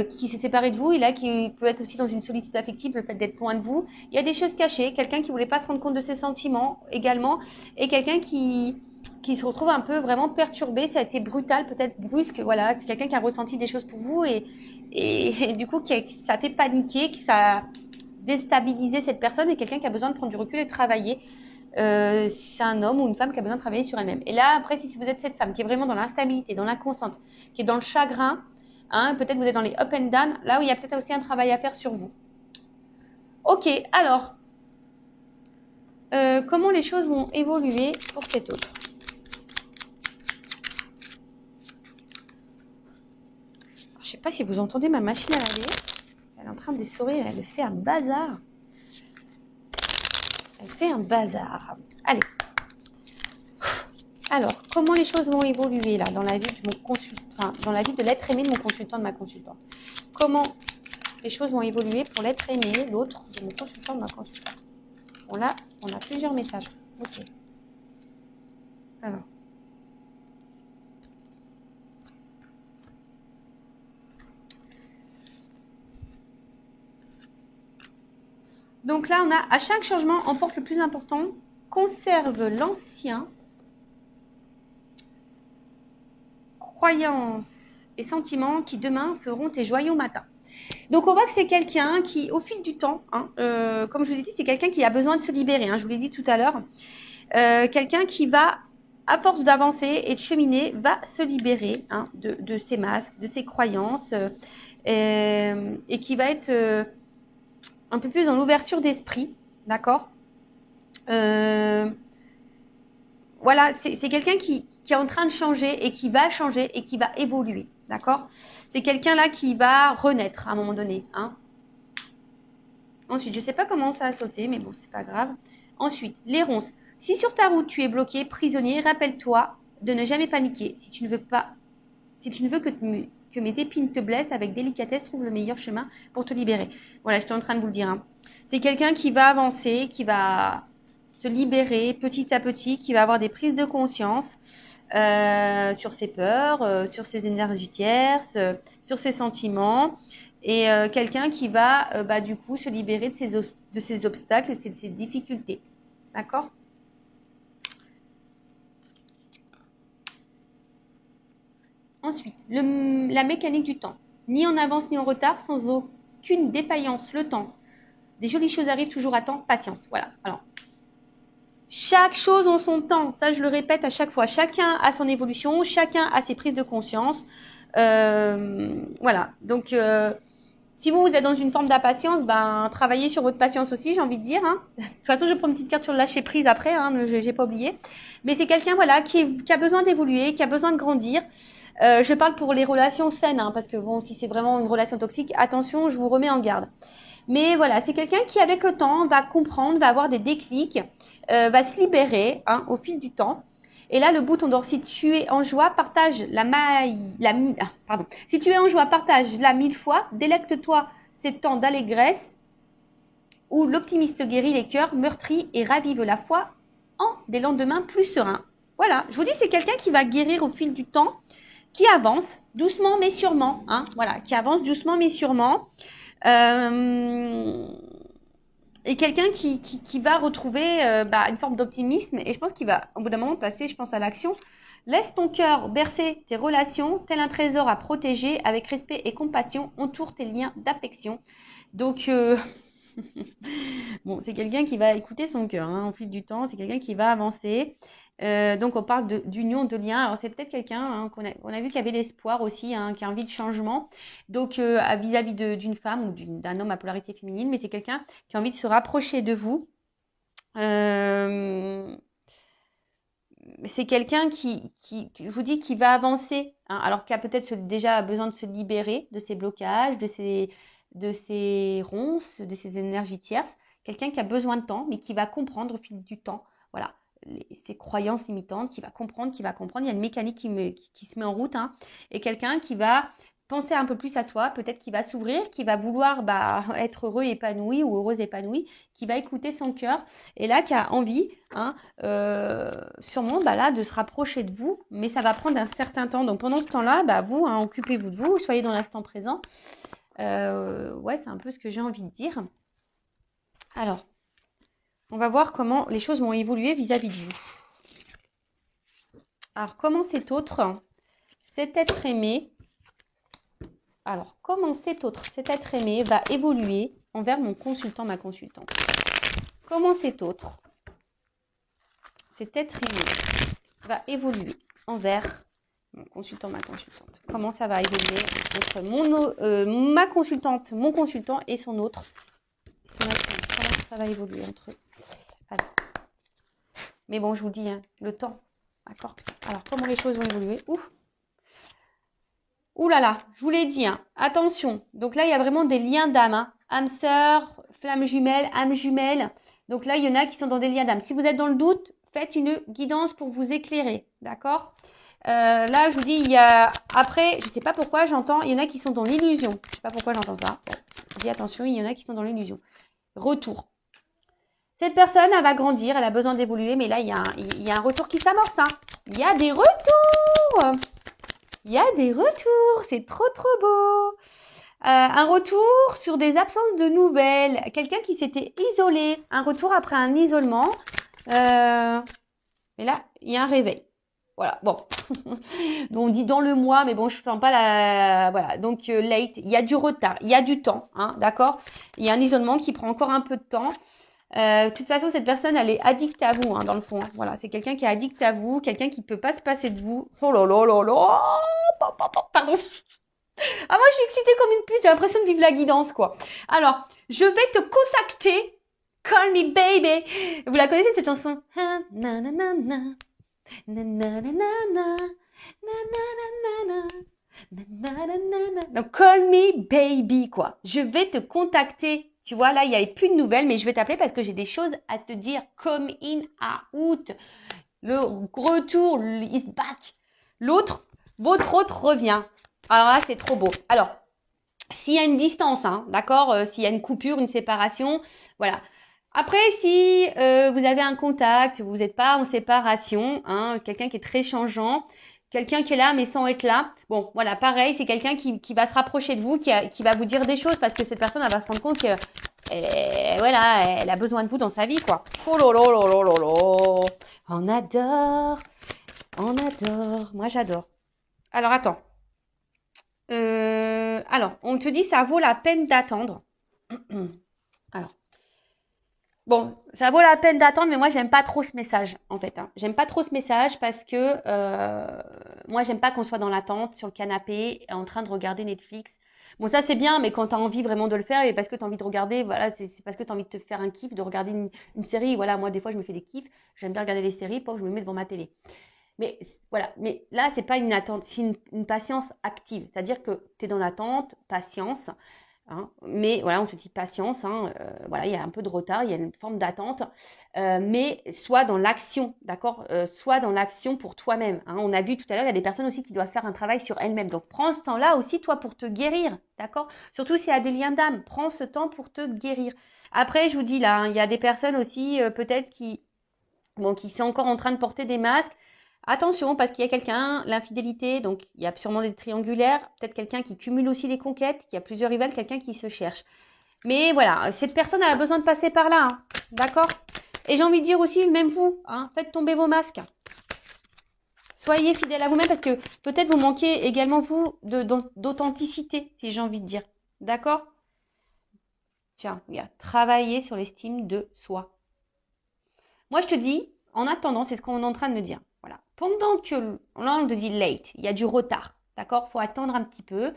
qui s'est séparé de vous et là qui peut être aussi dans une solitude affective, le fait d'être loin de vous. Il y a des choses cachées, quelqu'un qui voulait pas se rendre compte de ses sentiments également, et quelqu'un qui se retrouve un peu vraiment perturbé. Ça a été brutal, peut-être brusque. Voilà, c'est quelqu'un qui a ressenti des choses pour vous et du coup ça a fait paniquer, que ça a déstabilisé cette personne, et quelqu'un qui a besoin de prendre du recul et de travailler. C'est un homme ou une femme qui a besoin de travailler sur elle-même. Et là, après, si vous êtes cette femme qui est vraiment dans l'instabilité, dans l'inconstante, qui est dans le chagrin, hein, peut-être vous êtes dans les up and down, là où il y a peut-être aussi un travail à faire sur vous. Ok, alors, comment les choses vont évoluer pour cet autre? Je ne sais pas si vous entendez ma machine à laver. Elle est en train d'essorer, elle fait un bazar. Elle fait un bazar. Allez. Alors, comment les choses vont évoluer là dans la vie de mon consultant, enfin, dans la vie de l'être aimé de mon consultant, de ma consultante? Comment les choses vont évoluer pour l'être aimé, l'autre de mon consultant, de ma consultante? Bon là, on a plusieurs messages. Ok. Alors. Donc là, on a à chaque changement, emporte le plus important, conserve l'ancien, croyances et sentiments qui demain feront tes joyaux matins. Donc on voit que c'est quelqu'un qui, au fil du temps, comme je vous ai dit, c'est quelqu'un qui a besoin de se libérer, je vous l'ai dit tout à l'heure, quelqu'un qui va, à force d'avancer et de cheminer, va se libérer de ses masques, de ses croyances, et qui va être un peu plus dans l'ouverture d'esprit, d'accord. Voilà, c'est quelqu'un qui est en train de changer et qui va changer et qui va évoluer, d'accord. C'est quelqu'un là qui va renaître à un moment donné. Ensuite, je ne sais pas comment ça a sauté, mais bon, c'est pas grave. Ensuite, les ronces. Si sur ta route tu es bloqué, prisonnier, rappelle-toi de ne jamais paniquer. Si tu ne veux que mes épines te blessent, avec délicatesse, trouve le meilleur chemin pour te libérer. Voilà, j'étais en train de vous le dire. C'est quelqu'un qui va avancer, qui va se libérer petit à petit, qui va avoir des prises de conscience sur ses peurs, sur ses énergies tierces, sur ses sentiments, et quelqu'un qui va du coup se libérer de ses obstacles, de ses difficultés. D'accord ? Ensuite, la mécanique du temps. Ni en avance ni en retard, sans aucune défaillance, le temps. Des jolies choses arrivent toujours à temps, patience. Voilà. Alors, chaque chose en son temps, ça je le répète à chaque fois. Chacun a son évolution, chacun a ses prises de conscience. Voilà. Donc, si vous êtes dans une forme d'impatience, travaillez sur votre patience aussi, j'ai envie de dire. De toute façon, je prends une petite carte sur le lâcher prise après, je n'ai pas oublié. Mais c'est quelqu'un voilà, qui a besoin d'évoluer, qui a besoin de grandir. Je parle pour les relations saines, parce que bon, si c'est vraiment une relation toxique, attention, je vous remets en garde. Mais voilà, c'est quelqu'un qui, avec le temps, va comprendre, va avoir des déclics, va se libérer au fil du temps. Et là, le bouton d'or, si tu es en joie, partage Si tu es en joie, partage-la 1000 fois, délecte-toi ces temps d'allégresse où l'optimiste guérit les cœurs meurtris et ravive la foi en des lendemains plus sereins. Voilà, je vous dis, c'est quelqu'un qui va guérir au fil du temps, qui avance doucement mais sûrement, voilà, qui avance doucement mais sûrement. Et quelqu'un qui va retrouver une forme d'optimisme, et je pense qu'il va au bout d'un moment passer, je pense, à l'action. Laisse ton cœur bercer tes relations, tel un trésor à protéger, avec respect et compassion, entoure tes liens d'affection. Donc, bon, c'est quelqu'un qui va écouter son cœur au fil du temps, c'est quelqu'un qui va avancer. Donc on parle d'union, de lien. Alors c'est peut-être quelqu'un qu'on a vu qui avait l'espoir aussi, qui a envie de changement, donc vis-à-vis d'une femme ou d'un homme à polarité féminine, mais c'est quelqu'un qui a envie de se rapprocher de vous. C'est quelqu'un qui, je vous dis, qui va avancer, alors qui a peut-être déjà besoin de se libérer de ses blocages, de ses ronces, de ses énergies tierces. Quelqu'un qui a besoin de temps, mais qui va comprendre au fil du temps. Voilà. Ses croyances limitantes, qui va comprendre. Il y a une mécanique qui se met en route, et quelqu'un qui va penser un peu plus à soi, peut-être qui va s'ouvrir, qui va vouloir être heureux épanoui ou heureuse épanouie, qui va écouter son cœur, et là qui a envie, sûrement là de se rapprocher de vous, mais ça va prendre un certain temps. Donc pendant ce temps-là, vous, occupez-vous de vous, soyez dans l'instant présent. Ouais, c'est un peu ce que j'ai envie de dire. Alors, on va voir comment les choses vont évoluer vis-à-vis de vous. Alors, comment cet être aimé, cet être aimé va évoluer envers mon consultant, ma consultante. Comment cet être aimé va évoluer envers mon consultant, ma consultante. Comment ça va évoluer entre ma consultante, mon consultant et son autre. Comment ça va évoluer entre eux. Alors. Mais bon, je vous dis, le temps. D'accord. Alors, comment les choses vont évoluer. Ouh là là, je vous l'ai dit, attention. Donc là, il y a vraiment des liens d'âme. Âme sœur, flamme jumelle, âme jumelle. Donc là, il y en a qui sont dans des liens d'âme. Si vous êtes dans le doute, faites une guidance pour vous éclairer. D'accord. Là, je vous dis, il y a... Après, je ne sais pas pourquoi j'entends, il y en a qui sont dans l'illusion. Je ne sais pas pourquoi j'entends ça. Bon, je dis attention, il y en a qui sont dans l'illusion. Retour. Cette personne, elle va grandir, elle a besoin d'évoluer, mais là, il y a un retour qui s'amorce. Il y a des retours. Il y a des retours. C'est trop, trop beau. Un retour sur des absences de nouvelles. Quelqu'un qui s'était isolé. Un retour après un isolement. Mais là, il y a un réveil. Voilà, bon. Donc, on dit dans le mois, mais bon, je ne sens pas la... Voilà, donc late, il y a du retard, il y a du temps, hein, d'accord? Il y a un isolement qui prend encore un peu de temps. De toute façon, cette personne, elle est addicte à vous, hein, dans le fond. Hein. Voilà, c'est quelqu'un qui est addict à vous, quelqu'un qui ne peut pas se passer de vous. Oh là là là là. Pardon. Ah, moi, je suis excitée comme une puce, j'ai l'impression de vivre la guidance, quoi. Alors, je vais te contacter. Call me baby. Vous la connaissez, cette chanson? Donc, call me baby, quoi. Je vais te contacter. Tu vois, là, il n'y avait plus de nouvelles, mais je vais t'appeler parce que j'ai des choses à te dire. Come in, out. Le retour is back. L'autre, votre autre revient. Alors là, c'est trop beau. Alors, s'il y a une distance, hein, d'accord, s'il y a une coupure, une séparation, voilà. Après, si vous avez un contact, vous n'êtes pas en séparation, hein, quelqu'un qui est très changeant, quelqu'un qui est là mais sans être là, bon, voilà, pareil, c'est quelqu'un qui va se rapprocher de vous, qui va vous dire des choses parce que cette personne, elle va se rendre compte que, voilà, elle a besoin de vous dans sa vie, quoi. Oh là là là là là là. On adore, moi j'adore. Alors, attends. Alors, on te dit ça vaut la peine d'attendre. Alors, bon, ça vaut la peine d'attendre, mais moi, j'aime pas trop ce message, en fait. Hein. J'aime pas trop ce message parce que moi, j'aime pas qu'on soit dans l'attente, sur le canapé, en train de regarder Netflix. Bon, ça, c'est bien, mais quand tu as envie vraiment de le faire, et parce que tu as envie de regarder, voilà, c'est parce que tu as envie de te faire un kiff, de regarder une série. Voilà, moi, des fois, je me fais des kiffs. J'aime bien regarder les séries, pour que je me mets devant ma télé. Mais voilà, mais là, c'est pas une attente, c'est une patience active. C'est-à-dire que tu es dans l'attente, patience, hein, mais voilà, on te dit patience, hein, voilà, il y a un peu de retard, il y a une forme d'attente, mais sois dans l'action, d'accord, sois dans l'action pour toi-même. Hein. On a vu tout à l'heure, il y a des personnes aussi qui doivent faire un travail sur elles-mêmes. Donc, prends ce temps-là aussi, toi, pour te guérir, d'accord. Surtout s'il y a des liens d'âme, prends ce temps pour te guérir. Après, je vous dis là, hein, il y a des personnes aussi, peut-être qui sont encore en train de porter des masques. Attention, parce qu'il y a quelqu'un, l'infidélité, donc il y a sûrement des triangulaires, peut-être quelqu'un qui cumule aussi des conquêtes, qui a plusieurs rivales, quelqu'un qui se cherche. Mais voilà, cette personne a besoin de passer par là, hein, d'accord? Et j'ai envie de dire aussi, même vous, hein, faites tomber vos masques. Soyez fidèles à vous-même parce que peut-être vous manquez également, vous, d'authenticité, si j'ai envie de dire. D'accord? Tiens, regarde, travaillez sur l'estime de soi. Moi, je te dis, en attendant, c'est ce qu'on est en train de me dire. Voilà. Pendant que, là, on te dit late, il y a du retard, d'accord? Il faut attendre un petit peu,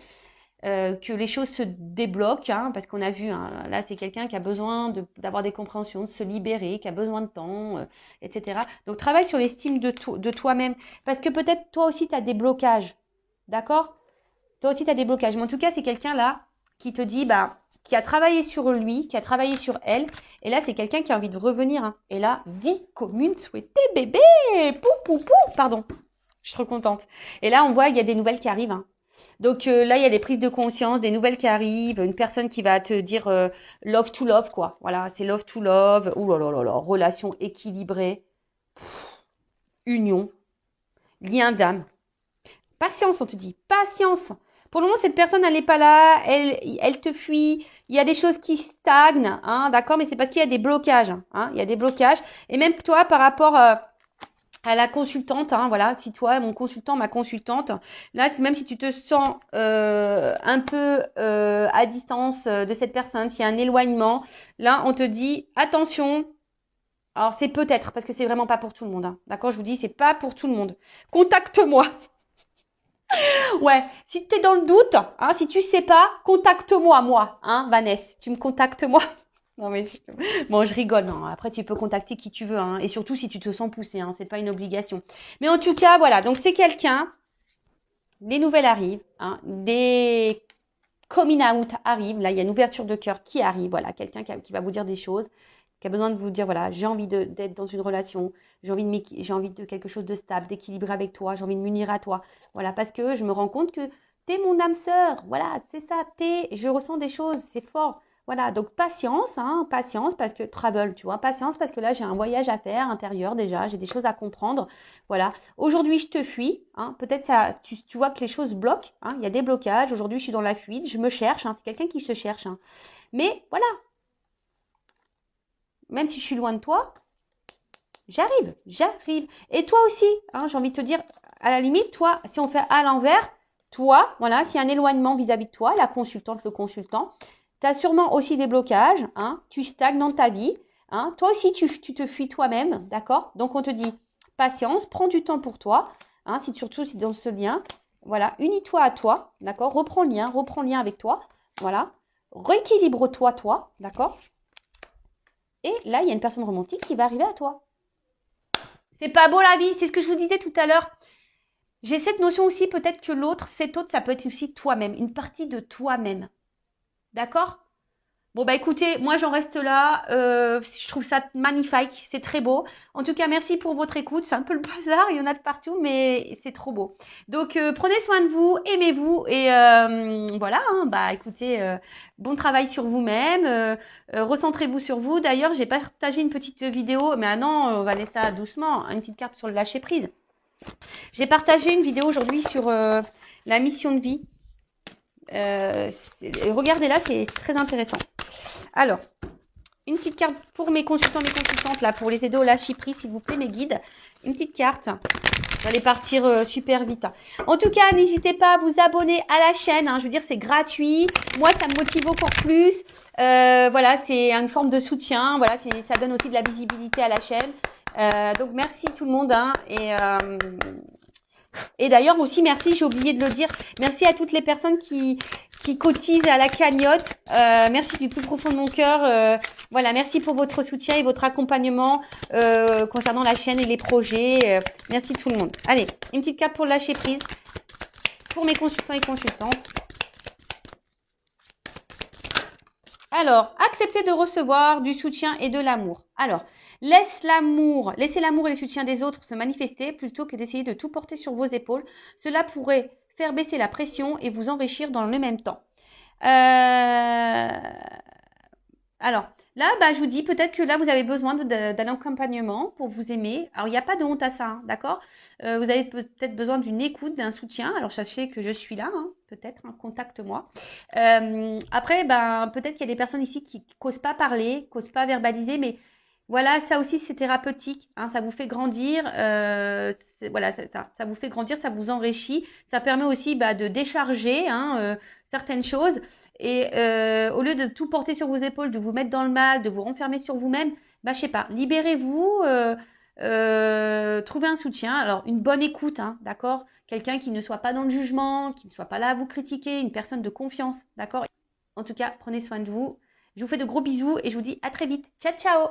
que les choses se débloquent, hein, parce qu'on a vu, hein, là, c'est quelqu'un qui a besoin d'avoir des compréhensions, de se libérer, qui a besoin de temps, etc. Donc, travaille sur l'estime de toi-même, parce que peut-être toi aussi, tu as des blocages, d'accord? Toi aussi, tu as des blocages. Mais en tout cas, c'est quelqu'un là qui te dit, bah, qui a travaillé sur lui, qui a travaillé sur elle. Et là, c'est quelqu'un qui a envie de revenir. Hein. Et là, vie commune souhaitée, bébé. Pou, pou, pou. Pardon. Je suis trop contente. Et là, on voit qu'il y a des nouvelles qui arrivent. Hein. Donc là, il y a des prises de conscience, des nouvelles qui arrivent. Une personne qui va te dire love to love, quoi. Voilà, c'est love to love. Ouh là là là là. Relation équilibrée. Union. Lien d'âme. Patience, on te dit. Patience. Pour le moment, cette personne, elle n'est pas là, elle te fuit. Il y a des choses qui stagnent, hein, d'accord, mais c'est parce qu'il y a des blocages. Hein, il y a des blocages. Et même toi, par rapport à la consultante, hein, voilà, si toi, mon consultant, ma consultante, là, même si tu te sens un peu à distance de cette personne, s'il y a un éloignement, là, on te dit, attention. Alors, c'est peut-être, parce que c'est vraiment pas pour tout le monde. Hein, d'accord, je vous dis, c'est pas pour tout le monde. Contacte-moi. Ouais, si tu es dans le doute, hein, si tu sais pas, contacte-moi, moi, hein, Vanessa, tu me contactes moi. Non mais bon, je rigole. Non. Après, tu peux contacter qui tu veux, hein, et surtout si tu te sens poussé, hein, c'est pas une obligation. Mais en tout cas, voilà. Donc c'est quelqu'un. Les nouvelles arrivent, hein, des coming out arrivent. Là, il y a une ouverture de cœur qui arrive. Voilà, quelqu'un qui va vous dire des choses, qui a besoin de vous dire voilà, j'ai envie d'être dans une relation, j'ai envie de quelque chose de stable, d'équilibré avec toi, j'ai envie de m'unir à toi. Voilà, parce que je me rends compte que t'es mon âme sœur. Voilà, c'est ça, je ressens des choses, c'est fort. Voilà, donc patience, hein, patience parce que travel, tu vois, patience parce que là j'ai un voyage à faire intérieur déjà, j'ai des choses à comprendre. Voilà, aujourd'hui je te fuis, hein, peut-être ça, tu vois que les choses bloquent, hein, il y a des blocages. Aujourd'hui je suis dans la fuite, je me cherche, hein, c'est quelqu'un qui se cherche, hein. Mais voilà, même si je suis loin de toi, j'arrive, j'arrive. Et toi aussi, hein, j'ai envie de te dire, à la limite, toi, si on fait à l'envers, toi, voilà, s'il y a un éloignement vis-à-vis de toi, la consultante, le consultant, tu as sûrement aussi des blocages, hein, tu stagnes dans ta vie, hein, toi aussi, tu te fuis toi-même, d'accord? Donc, on te dit, patience, prends du temps pour toi, hein, surtout si dans ce lien, voilà, unis-toi à toi, d'accord? Reprends le lien avec toi, voilà, rééquilibre-toi, toi, d'accord? Et là, il y a une personne romantique qui va arriver à toi. C'est pas beau la vie, c'est ce que je vous disais tout à l'heure. J'ai cette notion aussi, peut-être que l'autre, cet autre, ça peut être aussi toi-même, une partie de toi-même. D'accord? Bon, bah écoutez, moi j'en reste là. Je trouve ça magnifique, c'est très beau. En tout cas, merci pour votre écoute. C'est un peu le bazar, il y en a de partout, mais c'est trop beau. Donc, prenez soin de vous, aimez-vous et voilà. Hein, bah écoutez, bon travail sur vous-même. Recentrez-vous sur vous. D'ailleurs, j'ai partagé une petite vidéo, mais ah non, on va laisser ça doucement. Une petite carte sur le lâcher prise. J'ai partagé une vidéo aujourd'hui sur la mission de vie. Regardez-là, c'est très intéressant. Alors, une petite carte pour mes consultants, mes consultantes, là, pour les aider au lâcher prise, s'il vous plaît, mes guides. Une petite carte. Vous allez partir super vite. En tout cas, n'hésitez pas à vous abonner à la chaîne. Hein. Je veux dire, c'est gratuit. Moi, ça me motive encore plus. Voilà, c'est une forme de soutien. Voilà, ça donne aussi de la visibilité à la chaîne. Donc, merci tout le monde. Hein, et d'ailleurs aussi, merci, j'ai oublié de le dire, merci à toutes les personnes qui cotisent à la cagnotte. Merci du plus profond de mon cœur. Voilà, merci pour votre soutien et votre accompagnement concernant la chaîne et les projets. Merci tout le monde. Allez, une petite carte pour lâcher prise pour mes consultants et consultantes. Alors, accepter de recevoir du soutien et de l'amour. Alors, laissez l'amour et le soutien des autres se manifester plutôt que d'essayer de tout porter sur vos épaules. Cela pourrait faire baisser la pression et vous enrichir dans le même temps. Alors, là, bah, je vous dis, peut-être que là, vous avez besoin d'un accompagnement pour vous aimer. Alors, il n'y a pas de honte à ça, hein, d'accord? Vous avez peut-être besoin d'une écoute, d'un soutien. Alors, sachez que je suis là, hein, peut-être, hein, contacte-moi. Après, ben, peut-être qu'il y a des personnes ici qui n'osent pas parler, qui n'osent pas verbaliser, mais voilà, ça aussi, c'est thérapeutique. Hein, ça vous fait grandir. Voilà, ça vous fait grandir, ça vous enrichit. Ça permet aussi bah, de décharger hein, certaines choses. Et au lieu de tout porter sur vos épaules, de vous mettre dans le mal, de vous renfermer sur vous-même, bah, je sais pas, libérez-vous, trouvez un soutien. Alors, une bonne écoute, hein, d'accord? Quelqu'un qui ne soit pas dans le jugement, qui ne soit pas là à vous critiquer, une personne de confiance, d'accord? En tout cas, prenez soin de vous. Je vous fais de gros bisous et je vous dis à très vite. Ciao, ciao!